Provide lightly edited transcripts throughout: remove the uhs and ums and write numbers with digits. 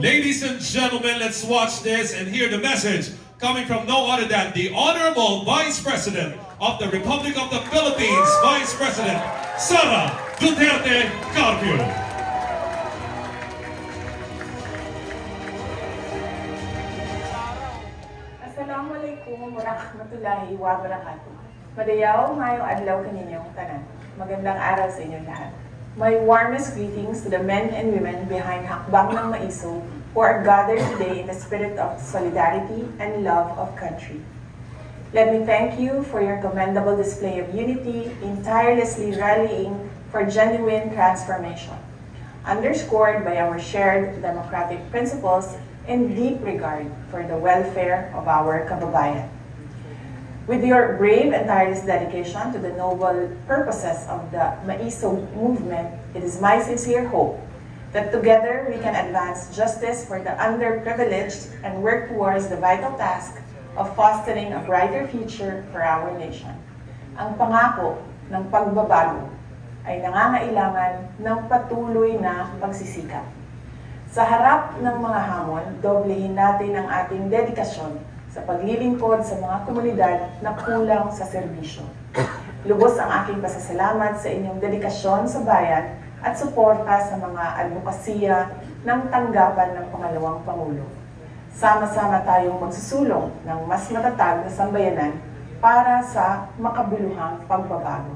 Ladies and gentlemen, let's watch this and hear the message coming from no other than the Honorable Vice President of the Republic of the Philippines, Vice President Sara Duterte Carpio. Assalamualaikum warahmatullahi wabarakatuh. Madayaw ngayong adlaw kaninyong tanan. Magandang araw sa inyong lahat. My warmest greetings to the men and women behind Hakbang ng Maiso who are gathered today in the spirit of solidarity and love of country. Let me thank you for your commendable display of unity in tirelessly rallying for genuine transformation, underscored by our shared democratic principles and deep regard for the welfare of our kababayan. With your brave and tireless dedication to the noble purposes of the Maiso movement, it is my sincere hope that together we can advance justice for the underprivileged and work towards the vital task of fostering a brighter future for our nation. Ang pangako ng pagbabago ay nangangailangan ng patuloy na pagsisikap. Sa harap ng mga hamon, doblehin natin ang ating dedikasyon sa paglilingkod sa mga komunidad na kulang sa serbisyo. Lubos ang aking pasasalamat sa inyong dedikasyon sa bayan at suporta sa mga advokasya ng tanggapan ng Pangalawang Pangulo. Sama-sama tayong magsusulong ng mas matatag na sambayanan para sa makabuluhang pagbabago.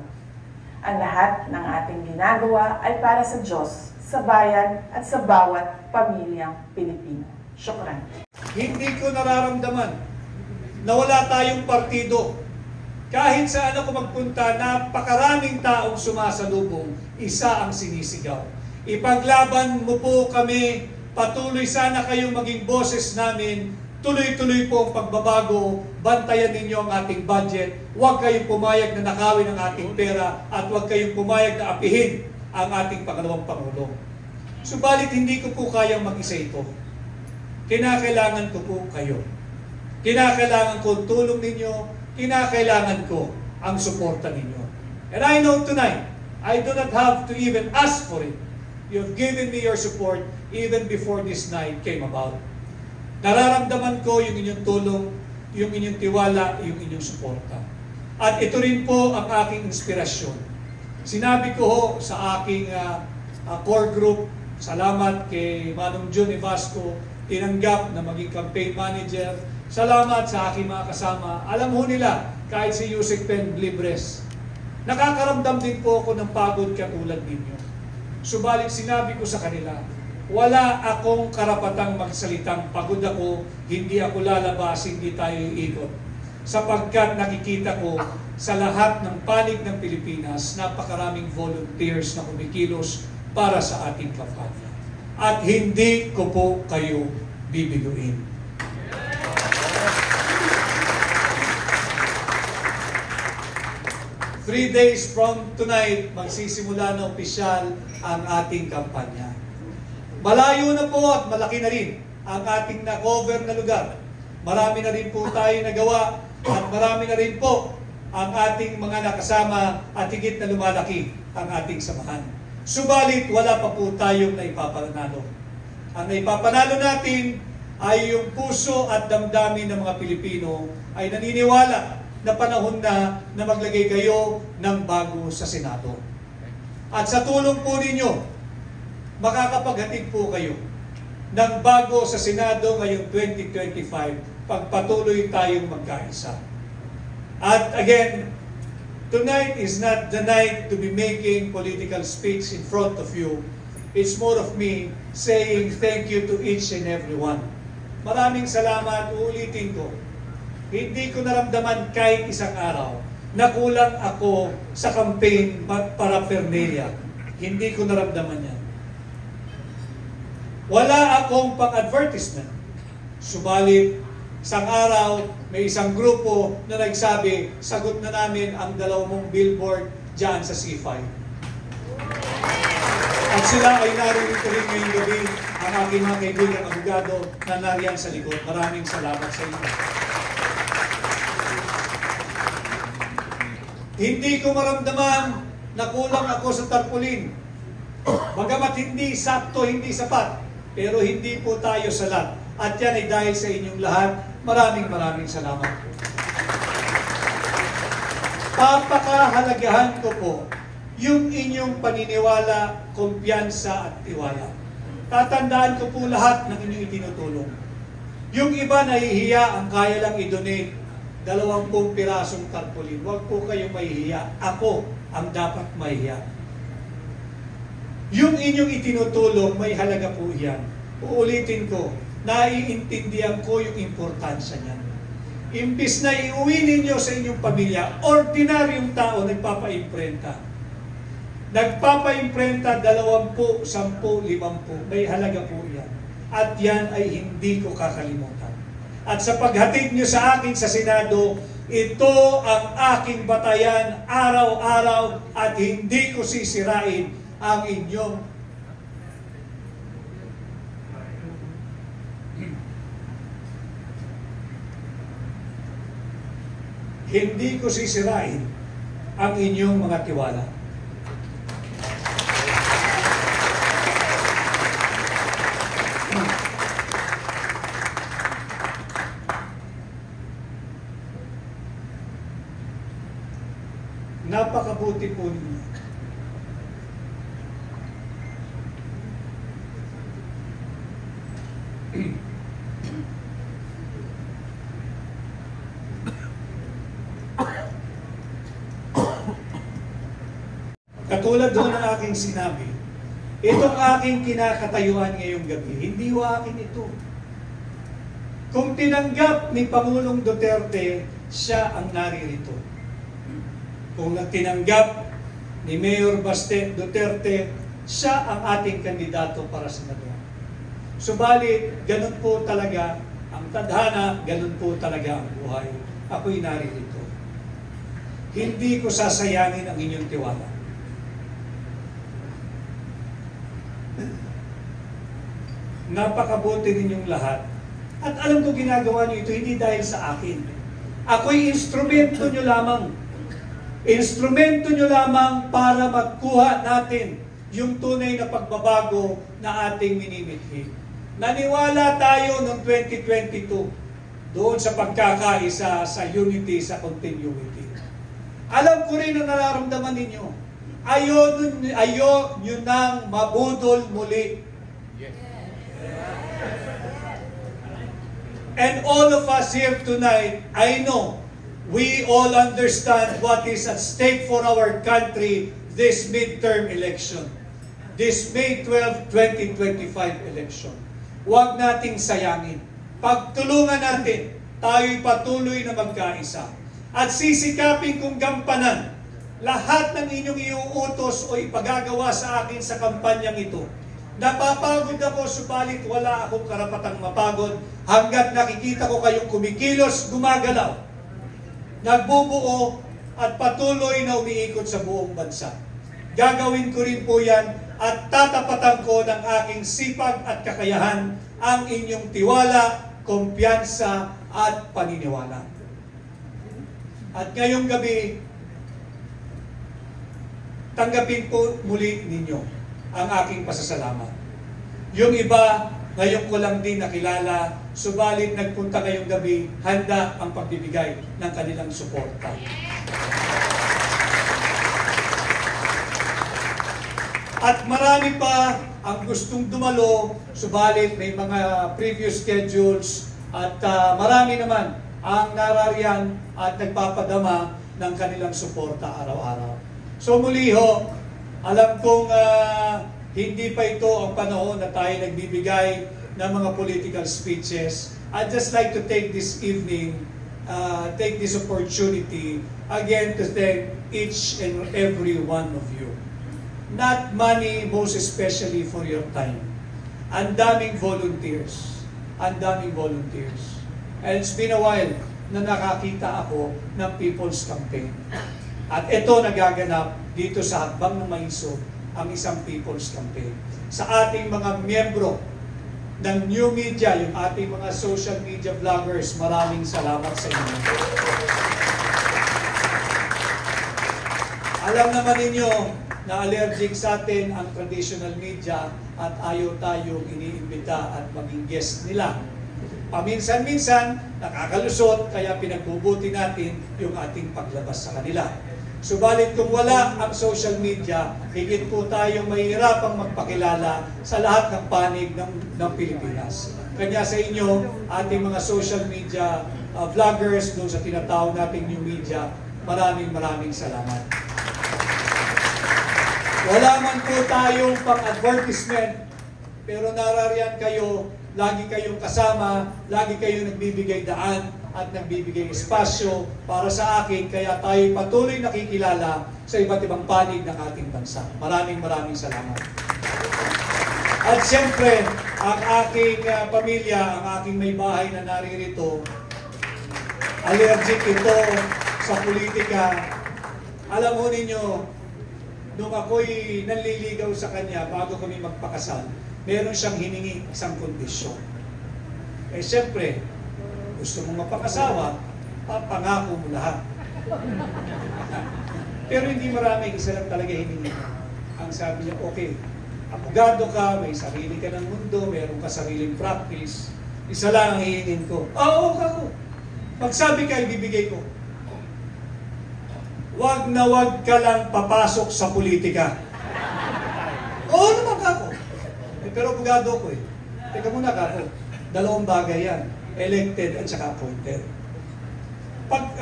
Ang lahat ng ating ginagawa ay para sa Diyos, sa bayan at sa bawat pamilyang Pilipino. Syukran. Hindi ko nararamdaman na wala tayong partido. Kahit saan ako magpunta, napakaraming taong sumasalubong, isa ang sinisigaw. Ipaglaban mo po kami, patuloy sana kayong maging boses namin, tuloy-tuloy po ang pagbabago, bantayan ninyo ang ating budget, huwag kayong pumayag na nakawin ang ating pera, at huwag kayong pumayag na apihin ang ating Pangalawang Pangulo. Subalit hindi ko po kayang mag-isa ito. Kinakailangan ko po kayo. Kinakailangan ko ang tulong ninyo, kinakailangan ko ang suporta ninyo. And I know tonight, I do not have to even ask for it. You have given me your support even before this night came about. Nararamdaman ko yung inyong tulong, yung inyong tiwala, yung inyong suporta. At ito rin po ang aking inspirasyon. Sinabi ko ho sa aking core group, salamat kay Manong John Evasco, tinanggap na maging campaign manager. Salamat sa aking mga kasama. Alam ho nila, kahit si Yusek Pen Libres, nakakaramdam din po ako ng pagod katulad ninyo. Subalit sinabi ko sa kanila, wala akong karapatang magsalitang pagod ako, hindi ako lalabas, hindi tayo iikot. Sapagkat nakikita ko sa lahat ng panig ng Pilipinas, napakaraming volunteers na kumikilos para sa ating kampanya. At hindi ko po kayo bibiguin. Three days from tonight, magsisimula na opisyal ang ating kampanya. Malayo na po at malaki na rin ang ating na-cover na lugar. Marami na rin po tayo nagawa at marami na rin po ang ating mga nakasama at higit na lumalaki ang ating samahan. Subalit, wala pa po tayong naipapanalo. Ang naipapanalo natin ay yung puso at damdamin ng mga Pilipino ay naniniwala na panahon na maglagay kayo ng bago sa Senado. At sa tulong po ninyo, makakapaghatid po kayo ng bago sa Senado ngayong 2025 pagpatuloy tayong magkaisa. At again, tonight is not the night to be making political speech in front of you. It's more of me saying thank you to each and every one. Maraming salamat, uulitin ko. Hindi ko naramdaman kahit isang araw na kulang ako sa campaign paraphernalia. Hindi ko naramdaman yan. Wala akong pang-advertisement. Subalit, isang araw, may isang grupo na nagsabi, sagot na namin ang 2 billboard dyan sa C5. At sila ay naririto rin ngayong gabi ang aking mga kaibigan abogado na nariyan sa likod. Maraming salamat sa inyo. Hindi ko maramdaman na kulang ako sa tarpaulin. Bagamat hindi sakto, hindi sapat, Pero hindi po tayo salat. At yan ay dahil sa inyong lahat. Maraming salamat po. Papakahalagahan ko po yung inyong paniniwala, kumpiyansa at tiwala. Tatandaan ko po lahat ng inyong itinutulong. Yung iba nahihiya, ang kaya lang i-donate 20 pirasong tarpaulin. Huwag po kayong mahihiya. Ako ang dapat mahihiya. Yung inyong itinutulong, may halaga po yan. Uulitin ko, naiintindihan ko yung importansya niyan. Imbis na iuwi ninyo sa inyong pamilya, ordinaryong tao nagpapa-imprenta. Nagpapa-imprenta 20, 10, 50, may halaga po yan. At yan ay hindi ko kakalimutan. At sa paghatid nyo sa akin sa Senado, ito ang aking batayan araw-araw at hindi ko sisirain ang inyong hindi ko sisirain ang inyong mga tiwala. Napakabuti po ninyo. Katulad doon ng aking sinabi, itong aking kinakatayuan ngayong gabi, hindi ho akin ito. Kung tinanggap ni Pangulong Duterte, siya ang naririto. Kung tinanggap ni Mayor Baste Duterte, siya ang ating kandidato para sa senador. Subalit, ganun po talaga ang tadhana, ganun po talaga ang buhay. Ako'y naririto. Hindi ko sasayangin ang inyong tiwala. Napakabuti ninyong lahat. At alam ko ginagawa niyo ito hindi dahil sa akin. Ako'y instrumento nyo lamang. Instrumento nyo lamang para magkuha natin yung tunay na pagbabago na ating minimithi. Naniwala tayo noong 2022 doon sa pagkakaisa, sa unity, sa continuity. Alam ko rin ang nararamdaman ninyo. Ayaw nyo nang mabudol muli. And all of us here tonight, I know, we all understand what is at stake for our country this midterm election. This May 12, 2025 election. Huwag nating sayangin. Pagtulungan natin, tayo'y patuloy na magkaisa. At sisikapin kong gampanan lahat ng inyong iuutos o ipagagawa sa akin sa kampanyang ito. Napapagod ako, subalit wala akong karapatang mapagod hanggat nakikita ko kayong kumikilos, gumagalaw, nagbubuo at patuloy na umiikot sa buong bansa. Gagawin ko rin po yan at tatapatan ko ng aking sipag at kakayahan ang inyong tiwala, kumpiyansa at paniniwala. At ngayong gabi, tanggapin po muli ninyo ang aking pasasalamat. Yung iba, ngayon ko lang din nakilala, subalit nagpunta ngayong gabi, handa ang pagbibigay ng kanilang suporta. At marami pa ang gustong dumalo, subalit may mga previous schedules at marami naman ang narariyan at nagpapadama ng kanilang suporta araw-araw. So muli ho, alam kong hindi pa ito ang panahon na tayo nagbibigay ng mga political speeches. I'd just like to take this evening, take this opportunity again to thank each and every one of you. Not money, most especially for your time. Ang daming volunteers. Ang daming volunteers. And it's been a while na nakakita ako ng People's Campaign. At ito nagaganap dito sa Hakbang ng Maiso, ang isang People's Campaign. Sa ating mga miyembro ng new media, yung ating mga social media vloggers, maraming salamat sa inyo. Alam naman ninyo, na allergic sa atin ang traditional media at ayaw tayong iniimbita at maging guest nila. Paminsan-minsan, nakakalusot, kaya pinagbubuti natin yung ating paglabas sa kanila. Subalit kung wala ang social media, higit po tayong mahihirapang magpakilala sa lahat ng panig ng Pilipinas. Kanya sa inyo, ating mga social media vloggers doon sa tinatawag nating new media, maraming salamat. Wala man po tayong pang-advertisement, pero narariyan kayo, lagi kayong kasama, lagi kayong nagbibigay daan at nagbibigay espasyo para sa akin, kaya tayo patuloy nakikilala sa iba't ibang panig ng ating bansa. Maraming salamat. At siyempre, ang aking pamilya, ang aking may bahay na naririto, allergic ito sa politika. Alam mo ninyo, nung ako'y nanliligaw sa kanya bago kami magpakasal, meron siyang hiningi isang kondisyon. Siyempre, gusto mong mapakasawa, pangako mo lahat. Pero hindi marami, isa lang talaga hiningi. Ang sabi niya, okay, abogado ka, may sarili ka ng mundo, meron ka sariling practice, isa lang ang hihingin ko. Oo, ako. Magsabi ka, ibibigay ko. Wag na wag ka lang papasok sa politika. Oo naman ako. Pero abogado ko eh. Teka muna ka ako. Dalawang bagay yan. Elected at saka appointed. Pag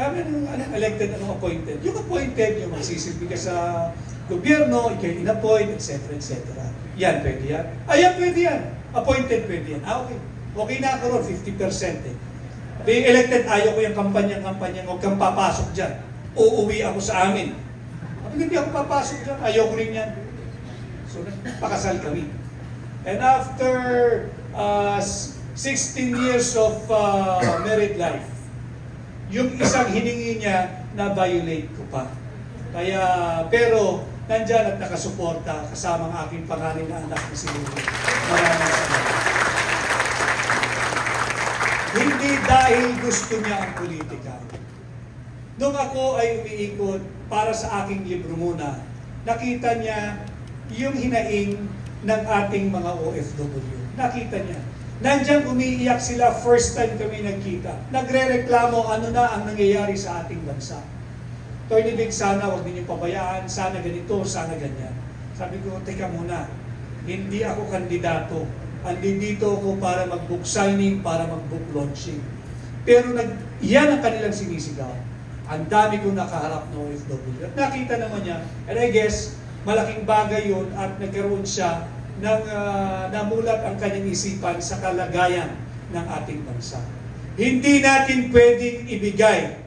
elected, anong appointed? Yung appointed, yung magsisilbi ka sa gobyerno, ikaw in-appoint, etc. Yan, pwede yan. Yan, pwede yan. Appointed, pwede yan. Okay. Okay na ako ron, 50% eh. Being elected, ayaw ko yung kampanya, huwag kang papasok dyan. Uuwi ako sa amin. Hindi ako papasok dyan, ayaw ko rin yan. So, pakasal kami. And after 16 years of married life, yung isang hiningi niya, na-violate ko pa. Kaya, pero, nandyan at nakasuporta kasama ang aking pangalan na anak na si Lulu. Maraming salamat. Hindi dahil gusto niya ang politika. Nung ako ay umiikot para sa aking libro muna, nakita niya yung hinaing ng ating mga OFW. Nakita niya. Nandiyan umiiyak sila, first time kami nagkita. Nagre-reklamo ano na ang nangyayari sa ating bansa. Attorney Vic, sana huwag ninyong pabayaan, sana ganito, sana ganyan. Sabi ko, teka muna, hindi ako kandidato. Andito ako para mag-book signing, para mag-book launching. Pero yan ang kanilang sinisigaw. Ang dami kong nakaharap na OFW. At nakita naman niya, and I guess, malaking bagay yun at nagkaroon siya ng namulat ang kanyang isipan sa kalagayan ng ating bansa. Hindi natin pwedeng ibigay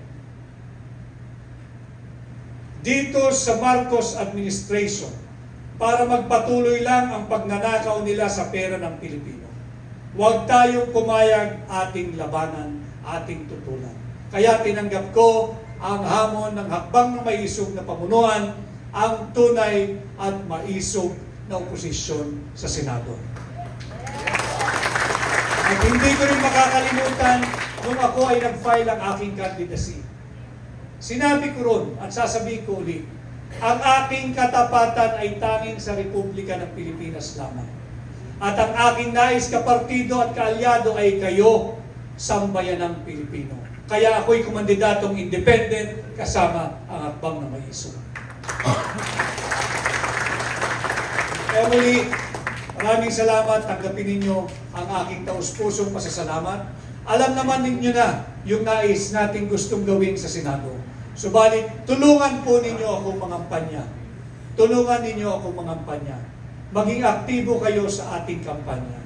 dito sa Marcos administration para magpatuloy lang ang pagnanakaw nila sa pera ng Pilipino. Huwag tayong pumayag, ating labanan, ating tutulan. Kaya tinanggap ko ang hamon ng hakbang ng maisog na pamunuan, ang tunay at maisog na oposisyon sa Senado. At hindi ko rin makakalimutan nung ako ay nag-file ang aking candidacy. Sinabi ko ron at sasabihin ko ulit, ang aking katapatan ay tanging sa Republika ng Pilipinas lamang. At ang aking nais kapartido at kaalyado ay kayo, sambayanang Pilipino. Kaya ako'y kumandidatong independent kasama ang hakbang na maisog. Kaya muli, maraming salamat. Tanggapin ninyo ang aking taus-pusong pasasalamat. Alam naman ninyo na yung nais nating gustong gawin sa Senado. Subalit, tulungan po ninyo ako mangampanya. Tulungan ninyo ako mangampanya. Maging aktibo kayo sa ating kampanya.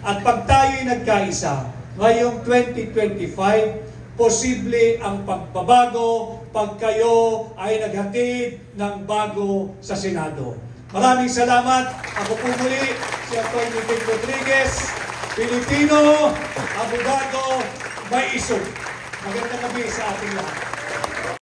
At pag tayo'y nagkaisa, ngayong 2025, posible ang pagbabago pag kayo ay naghatid ng bago sa Senado. Maraming salamat. Ako po muli, si Atty. Vic Rodriguez, Pilipino, abogado, maisog. Magandang gabi sa ating lahat.